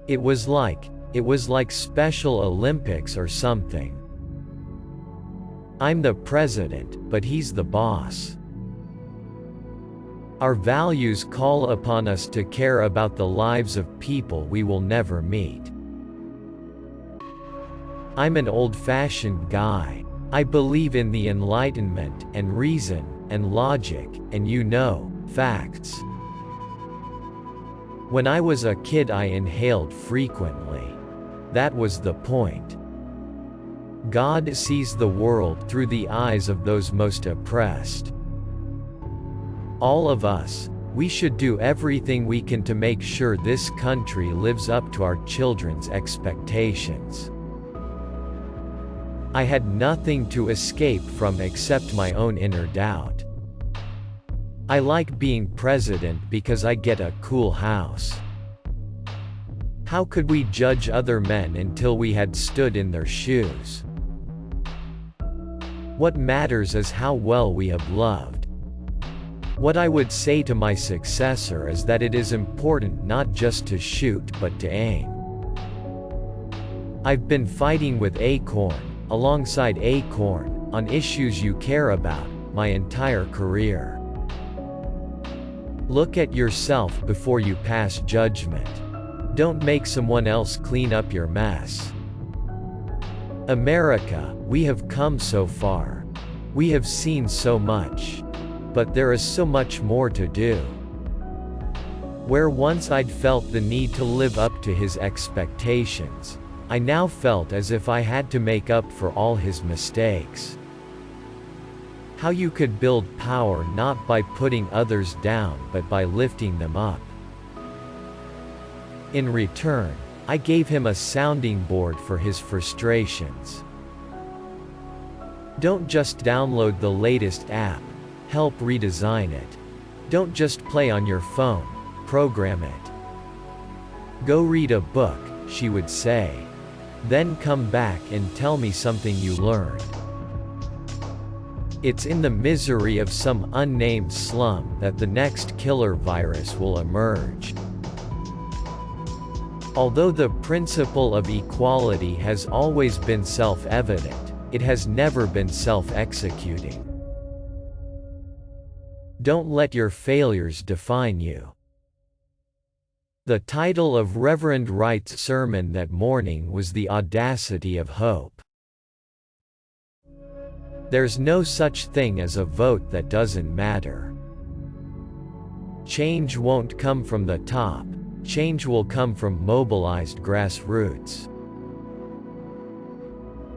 It was like Special Olympics or something. I'm the president, but he's the boss. Our values call upon us to care about the lives of people we will never meet. I'm an old-fashioned guy. I believe in the Enlightenment, and reason, and logic, and facts. When I was a kid I inhaled frequently. That was the point. God sees the world through the eyes of those most oppressed. All of us, we should do everything we can to make sure this country lives up to our children's expectations. I had nothing to escape from except my own inner doubt. I like being president because I get a cool house. How could we judge other men until we had stood in their shoes? What matters is how well we have loved. What I would say to my successor is that it is important not just to shoot but to aim. I've been fighting with Acorn, alongside Acorn, on issues you care about, my entire career. Look at yourself before you pass judgment. Don't make someone else clean up your mess. America, we have come so far. We have seen so much. But there is so much more to do. Where once I'd felt the need to live up to his expectations, I now felt as if I had to make up for all his mistakes. How you could build power not by putting others down but by lifting them up. In return, I gave him a sounding board for his frustrations. Don't just download the latest app. Help redesign it. Don't just play on your phone, program it. Go read a book, she would say. Then come back and tell me something you learned. It's in the misery of some unnamed slum that the next killer virus will emerge. Although the principle of equality has always been self-evident, it has never been self-executing. Don't let your failures define you. The title of Reverend Wright's sermon that morning was The Audacity of Hope. There's no such thing as a vote that doesn't matter. Change won't come from the top, change will come from mobilized grassroots.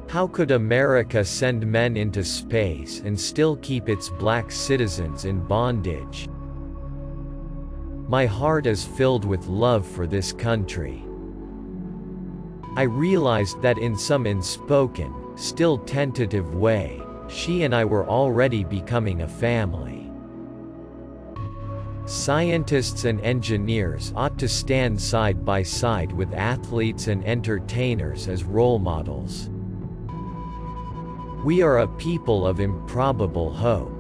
How could America send men into space and still keep its black citizens in bondage? My heart is filled with love for this country. I realized that in some unspoken, still tentative way, she and I were already becoming a family. Scientists and engineers ought to stand side by side with athletes and entertainers as role models. We are a people of improbable hope.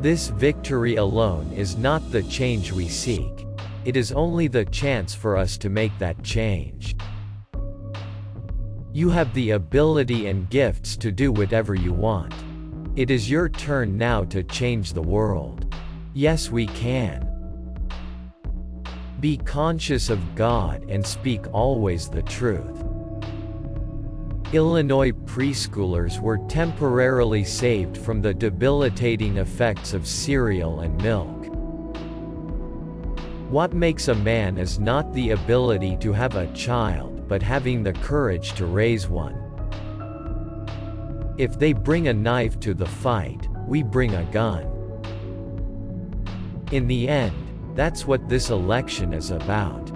This victory alone is not the change we seek. It is only the chance for us to make that change. You have the ability and gifts to do whatever you want. It is your turn now to change the world. Yes, we can. Be conscious of God and speak always the truth. Illinois preschoolers were temporarily saved from the debilitating effects of cereal and milk. What makes a man is not the ability to have a child but having the courage to raise one. If they bring a knife to the fight, we bring a gun. In the end, that's what this election is about.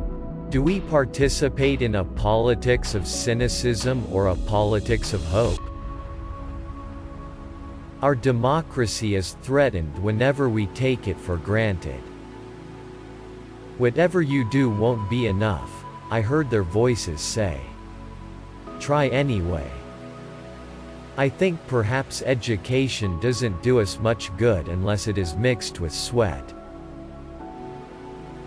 Do we participate in a politics of cynicism or a politics of hope? Our democracy is threatened whenever we take it for granted. Whatever you do won't be enough, I heard their voices say. Try anyway. I think perhaps education doesn't do us much good unless it is mixed with sweat.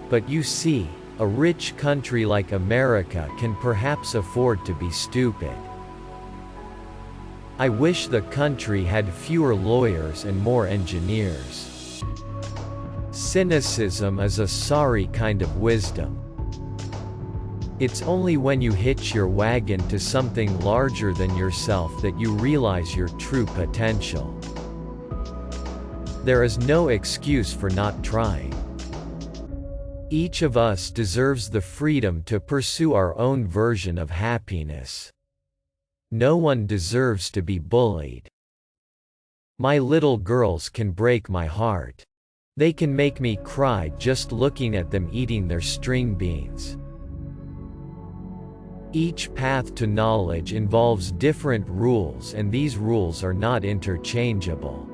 But you see, a rich country like America can perhaps afford to be stupid. I wish the country had fewer lawyers and more engineers. Cynicism is a sorry kind of wisdom. It's only when you hitch your wagon to something larger than yourself that you realize your true potential. There is no excuse for not trying. Each of us deserves the freedom to pursue our own version of happiness. No one deserves to be bullied. My little girls can break my heart. They can make me cry just looking at them eating their string beans. Each path to knowledge involves different rules, and these rules are not interchangeable.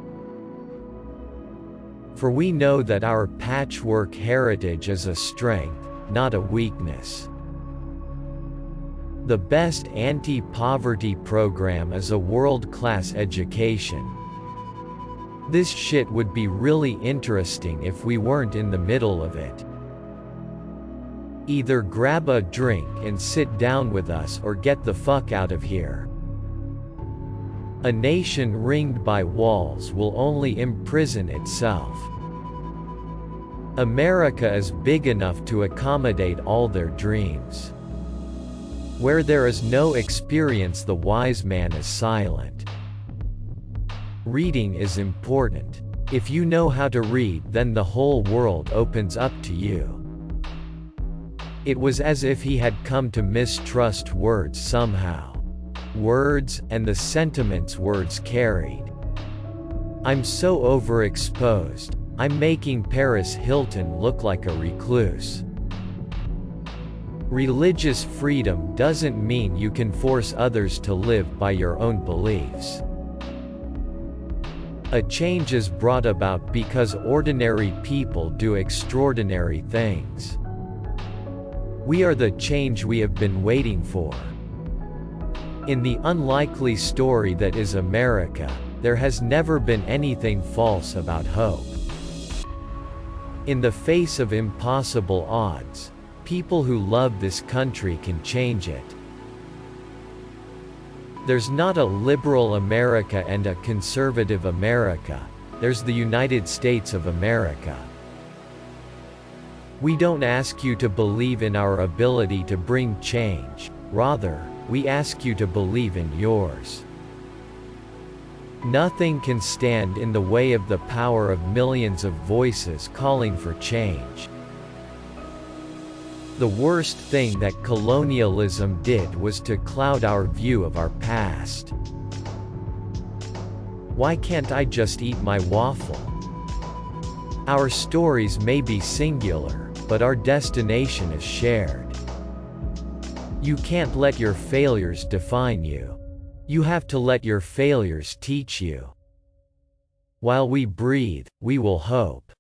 For we know that our patchwork heritage is a strength, not a weakness. The best anti-poverty program is a world-class education. This shit would be really interesting if we weren't in the middle of it. Either grab a drink and sit down with us or get the fuck out of here. A nation ringed by walls will only imprison itself. America is big enough to accommodate all their dreams. Where there is no experience, the wise man is silent. Reading is important. If you know how to read, then the whole world opens up to you. It was as if he had come to mistrust words somehow. Words, and the sentiments words carried. I'm so overexposed, I'm making Paris Hilton look like a recluse. Religious freedom doesn't mean you can force others to live by your own beliefs. A change is brought about because ordinary people do extraordinary things. We are the change we have been waiting for. In the unlikely story that is America, there has never been anything false about hope. In the face of impossible odds, people who love this country can change it. There's not a liberal America and a conservative America, there's the United States of America. We don't ask you to believe in our ability to bring change, rather, we ask you to believe in yours. Nothing can stand in the way of the power of millions of voices calling for change. The worst thing that colonialism did was to cloud our view of our past. Why can't I just eat my waffle? Our stories may be singular, but our destination is shared. You can't let your failures define you. You have to let your failures teach you. While we breathe, we will hope.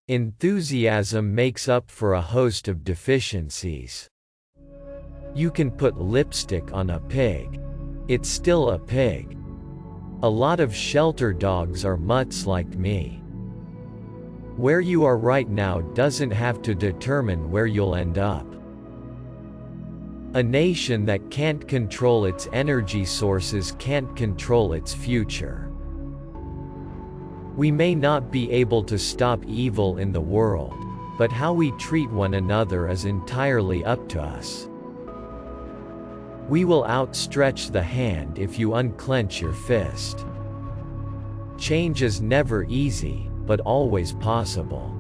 Enthusiasm makes up for a host of deficiencies. You can put lipstick on a pig. It's still a pig. A lot of shelter dogs are mutts like me. Where you are right now doesn't have to determine where you'll end up. A nation that can't control its energy sources can't control its future. We may not be able to stop evil in the world, but how we treat one another is entirely up to us. We will outstretch the hand if you unclench your fist. Change is never easy, but always possible.